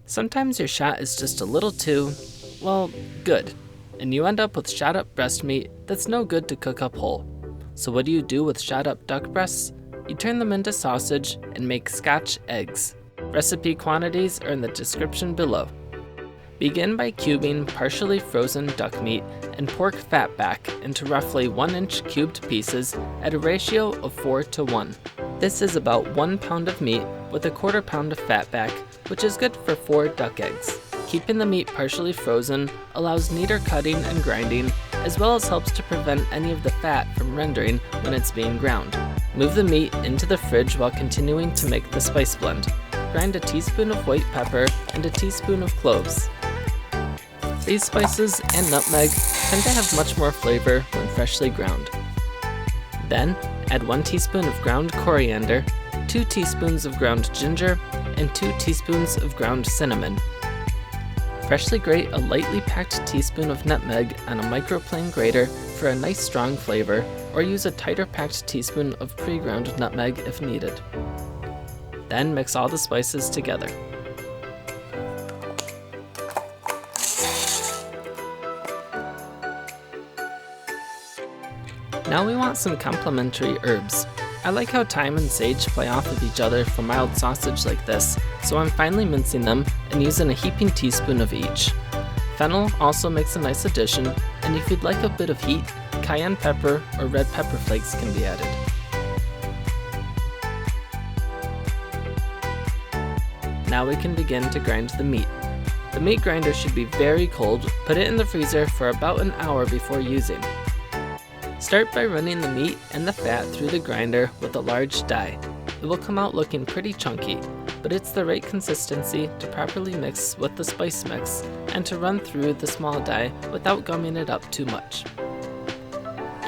Sometimes your shot is just a little too, well, good, and you end up with shot up breast meat that's no good to cook up whole. So what do you do with shot up duck breasts? You turn them into sausage and make Scotch eggs. Recipe quantities are in the description below. Begin by cubing partially frozen duck meat and pork fatback into roughly 1-inch cubed pieces at a ratio of 4:1. This is about 1 pound of meat with a 1/4 pound of fatback, which is good for 4 duck eggs. Keeping the meat partially frozen allows neater cutting and grinding, as well as helps to prevent any of the fat from rendering when it's being ground. Move the meat into the fridge while continuing to make the spice blend. Grind a teaspoon of white pepper and a teaspoon of cloves. These spices and nutmeg tend to have much more flavor when freshly ground. Then, add 1 teaspoon of ground coriander, 2 teaspoons of ground ginger, and 2 teaspoons of ground cinnamon. Freshly grate a lightly packed teaspoon of nutmeg on a microplane grater for a nice strong flavor, or use a tighter packed teaspoon of pre-ground nutmeg if needed. Then mix all the spices together. Now we want some complementary herbs. I like how thyme and sage play off of each other for mild sausage like this, so I'm finely mincing them and using a heaping teaspoon of each. Fennel also makes a nice addition, and if you'd like a bit of heat, cayenne pepper or red pepper flakes can be added. Now we can begin to grind the meat. The meat grinder should be very cold. Put it in the freezer for about an hour before using. Start by running the meat and the fat through the grinder with a large die. It will come out looking pretty chunky, but it's the right consistency to properly mix with the spice mix and to run through the small die without gumming it up too much.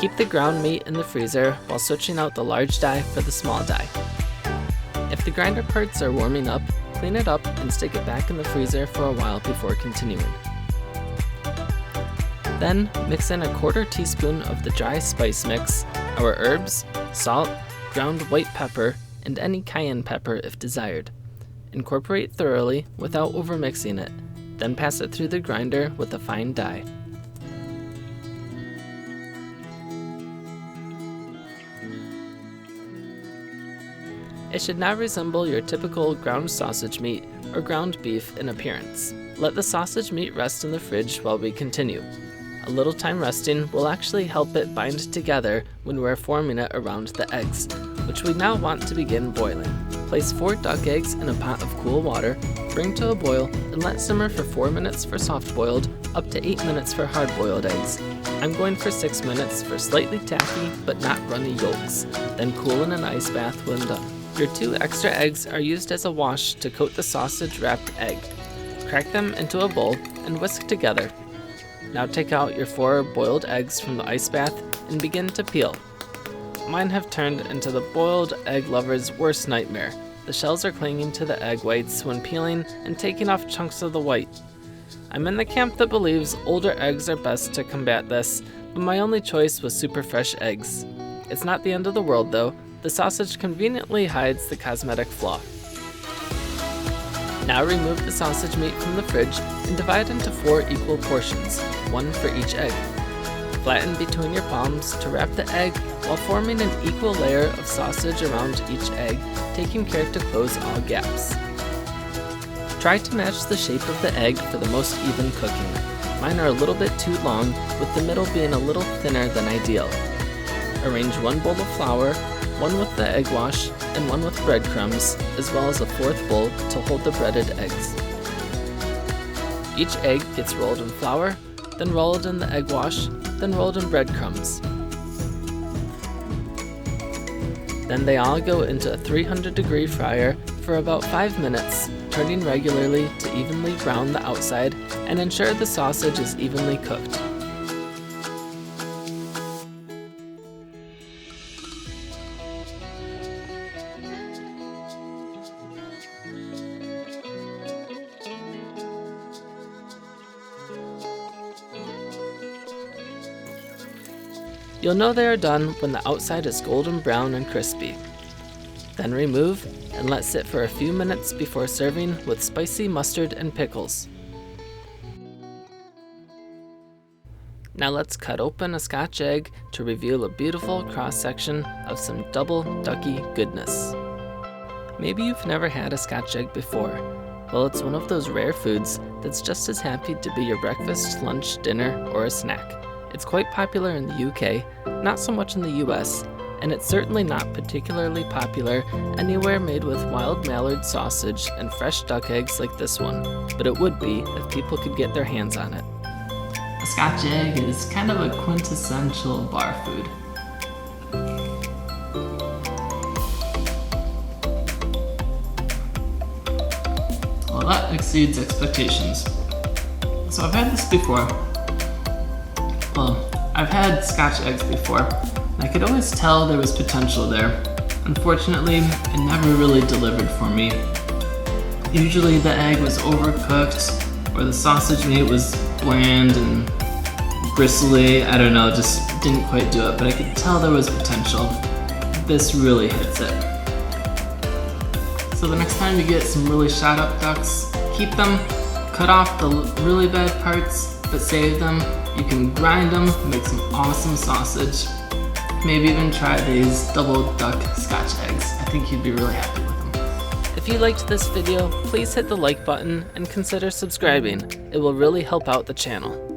Keep the ground meat in the freezer while switching out the large die for the small die. If the grinder parts are warming up, clean it up and stick it back in the freezer for a while before continuing. Then mix in a 1/4 teaspoon of the dry spice mix, our herbs, salt, ground white pepper, and any cayenne pepper if desired. Incorporate thoroughly without overmixing it, then pass it through the grinder with a fine die. It should now resemble your typical ground sausage meat or ground beef in appearance. Let the sausage meat rest in the fridge while we continue. A little time resting will actually help it bind together when we're forming it around the eggs, which we now want to begin boiling. Place 4 duck eggs in a pot of cool water, bring to a boil, and let simmer for 4 minutes for soft-boiled, up to 8 minutes for hard-boiled eggs. I'm going for 6 minutes for slightly tacky but not runny yolks, then cool in an ice bath when done. Your 2 extra eggs are used as a wash to coat the sausage-wrapped egg. Crack them into a bowl and whisk together. Now take out your 4 boiled eggs from the ice bath and begin to peel. Mine have turned into the boiled egg lover's worst nightmare. The shells are clinging to the egg whites when peeling and taking off chunks of the white. I'm in the camp that believes older eggs are best to combat this, but my only choice was super fresh eggs. It's not the end of the world though. The sausage conveniently hides the cosmetic flaw. Now remove the sausage meat from the fridge and divide into 4 equal portions, 1 for each egg. Flatten between your palms to wrap the egg while forming an equal layer of sausage around each egg, taking care to close all gaps. Try to match the shape of the egg for the most even cooking. Mine are a little bit too long, with the middle being a little thinner than ideal. Arrange 1 bowl of flour, 1 with the egg wash, and 1 with breadcrumbs, as well as a 4th bowl to hold the breaded eggs. Each egg gets rolled in flour, then rolled in the egg wash, then rolled in breadcrumbs. Then they all go into a 300-degree fryer for about 5 minutes, turning regularly to evenly brown the outside and ensure the sausage is evenly cooked. You'll know they are done when the outside is golden brown and crispy. Then remove and let sit for a few minutes before serving with spicy mustard and pickles. Now let's cut open a Scotch egg to reveal a beautiful cross-section of some double ducky goodness. Maybe you've never had a Scotch egg before. Well, it's one of those rare foods that's just as happy to be your breakfast, lunch, dinner, or a snack. It's quite popular in the UK, not so much in the US, and it's certainly not particularly popular anywhere made with wild mallard sausage and fresh duck eggs like this one, but it would be if people could get their hands on it. A Scotch egg is kind of a quintessential bar food. Well, that exceeds expectations. So I've had this before. Well, I've had Scotch eggs before. I could always tell there was potential there. Unfortunately, it never really delivered for me. Usually the egg was overcooked, or the sausage meat was bland and bristly. I don't know, just didn't quite do it, but I could tell there was potential. This really hits it. So the next time you get some really shot up ducks, keep them, cut off the really bad parts, but save them. You can grind them, make some awesome sausage. Maybe even try these Double Duck Scotch Eggs. I think you'd be really happy with them. If you liked this video, please hit the like button and consider subscribing. It will really help out the channel.